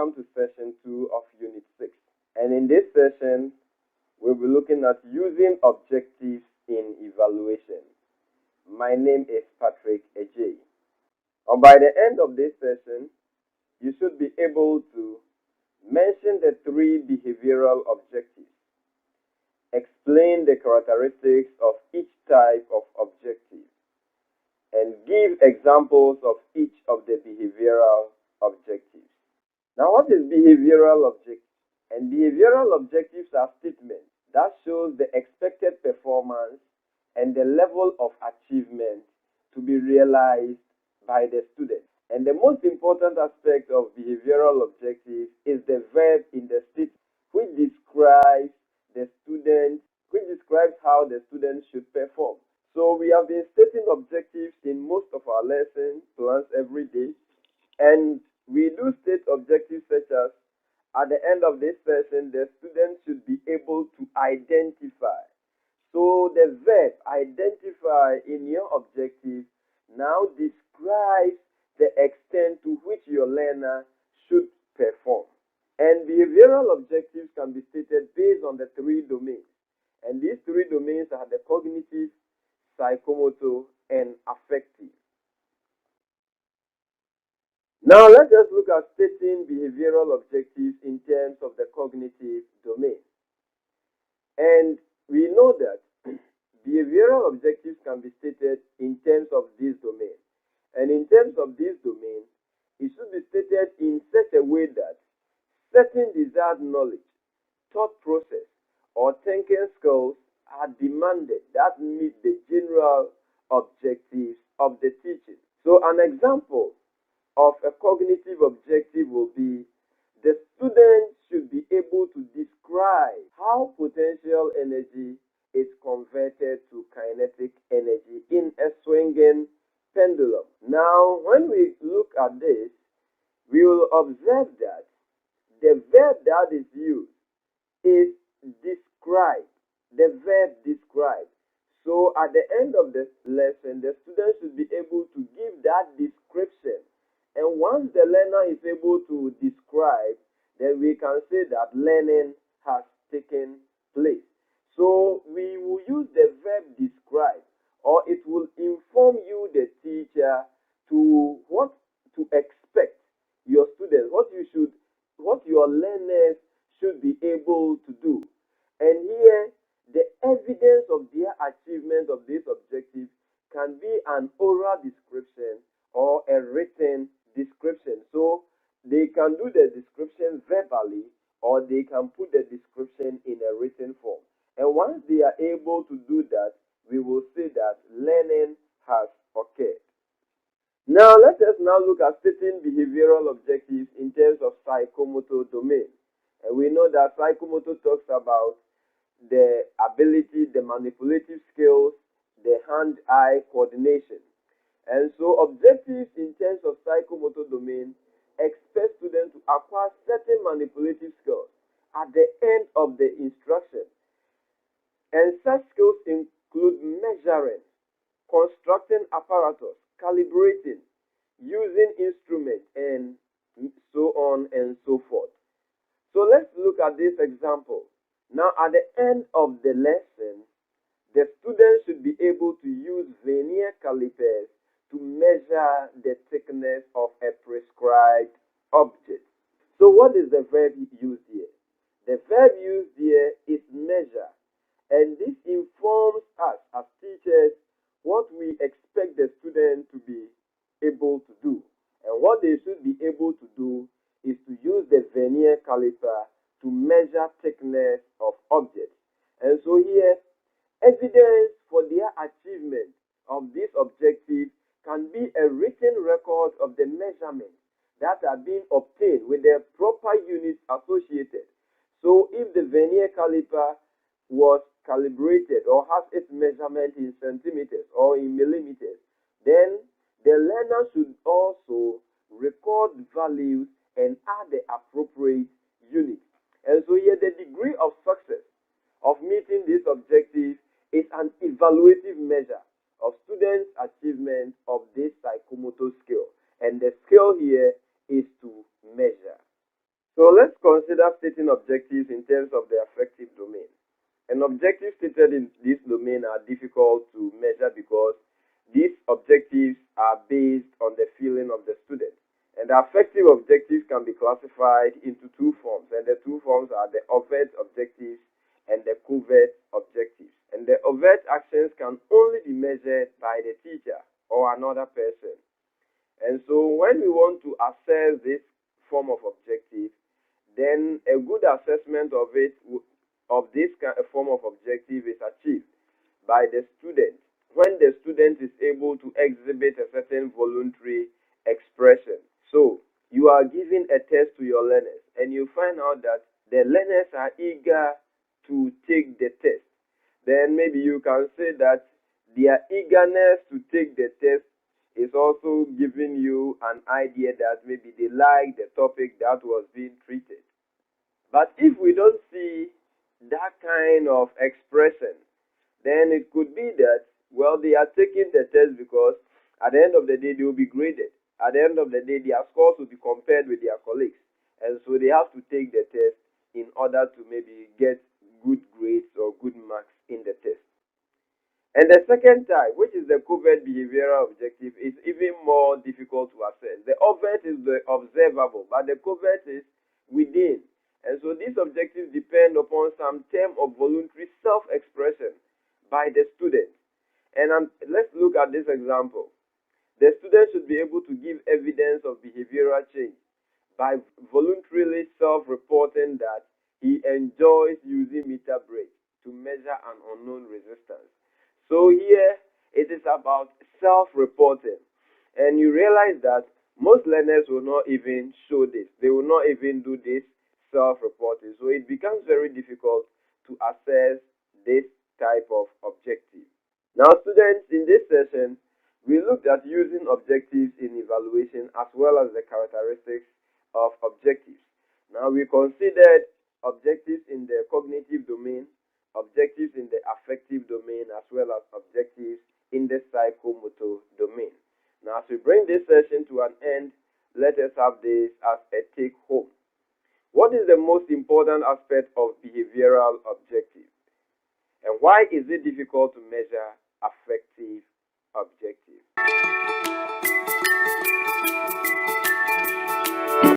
welcome to session 2 of Unit 6. And in this session, we'll be looking at using objectives in evaluation. My name is Patrick Ejay. And by the end of this session, you should be able to mention the 3 behavioral objectives, explain the characteristics of each type of objective, and give examples of each of the behavioral objectives. Now, what is behavioral objective? And behavioral objectives are statements that shows the expected performance and the level of achievement to be realized by the student. And the most important aspect of behavioral objectives is the verb in the statement, which describes the student, which describes how the student should perform. So we have been stating objectives in most of our lesson plans every day, and we do state objectives such as, at the end of this session, the student should be able to identify. So the verb identify in your objective now describes the extent to which your learner should perform. And behavioral objectives can be stated based on the 3 domains. And these 3 domains are the cognitive, psychomotor, and affective. Now let us look at stating behavioral objectives in terms of the cognitive domain. And we know that behavioral objectives can be stated in terms of this domain. And in terms of this domain, it should be stated in such a way that certain desired knowledge, thought process, or thinking skills are demanded that meet the general objectives of the teaching. So an example of a cognitive objective will be the student should be able to describe how potential energy is converted to kinetic energy in a swinging pendulum. Now, when we look at this, we will observe that the verb that is used is describe. The verb describe. So at the end of the lesson, the student should be able to give that description. And once the learner is able to describe, then we can say that learning has taken place. So we will use the verb describe, or it will inform you, the teacher, to what to expect your students, what your learners should be able to do. And here, the evidence of their achievement of this objective can be an oral description or a written description. So they can do the description verbally, or they can put the description in a written form. And once they are able to do that, we will say that learning has occurred. Now let us now look at stating behavioral objectives in terms of psychomotor domain. And we know that psychomotor talks about the ability, the manipulative skills, the hand-eye coordination. And so objectives in terms of psychomotor domain expect students to acquire certain manipulative skills at the end of the instruction. And such skills include measuring, constructing apparatus, calibrating, using instruments, and so on and so forth. So let's look at this example. Now at the end of the lesson, the students should be able to use vernier calipers to measure the thickness of a prescribed object. So what is the verb used here? The verb used here is measure. And this informs us as teachers what we expect the student to be able to do. And what they should be able to do is to use the vernier caliper to measure thickness of objects. And so here, evidence for their achievement of this objective can be a written record of the measurements that are being obtained with the proper units associated. So if the vernier caliper was calibrated or has its measurement in centimeters or in millimeters, then the learner should also record values and add the appropriate units. And so here the degree of success of meeting this objective is an evaluative measure of students' achievement of this psychomotor skill. And the skill here is to measure. stating objectives in terms of the affective domain. And objectives stated in this domain are difficult to measure because these objectives are based on the feeling of the student. And the affective objectives can be classified into two forms, and the two forms are the overt objectives and the covert objectives. And the overt actions can only be measured by the teacher or another person. And so when we want to assess this form of objective, then a good assessment of this form of objective is achieved by the student when the student is able to exhibit a certain voluntary expression. So you are giving a test to your learners and you find out that the learners are eager to take the test. Then maybe you can say that their eagerness to take the test is also giving you an idea that maybe they like the topic that was being treated. But if we don't see that kind of expression, then it could be that, well, they are taking the test because at the end of the day, they will be graded. At the end of the day, their scores will be compared with their colleagues. And so they have to take the test in order to maybe get good grades or good marks in the test. And the second type, which is the covert behavioral objective, is even more difficult to assess. The overt is the observable, but the covert is within. And so these objectives depend upon some term of voluntary self-expression by the student. And let's look at this example. The student should be able to give evidence of behavioral change by voluntarily self-reporting that he enjoys using meter brake to measure an unknown resistance. So here it is about self-reporting. And you realize that most learners will not even show this. They will not even do this self-reporting. So it becomes very difficult to assess this type of objective. Now, students, in this session, we looked at using objectives in evaluation as well as the characteristics of objectives. Now, we considered objectives in the cognitive domain, objectives in the affective domain, as well as objectives in the psychomotor domain. Now, as we bring this session to an end, let us have this as a take-home. What is the most important aspect of behavioral objectives? And why is it difficult to measure affective objectives?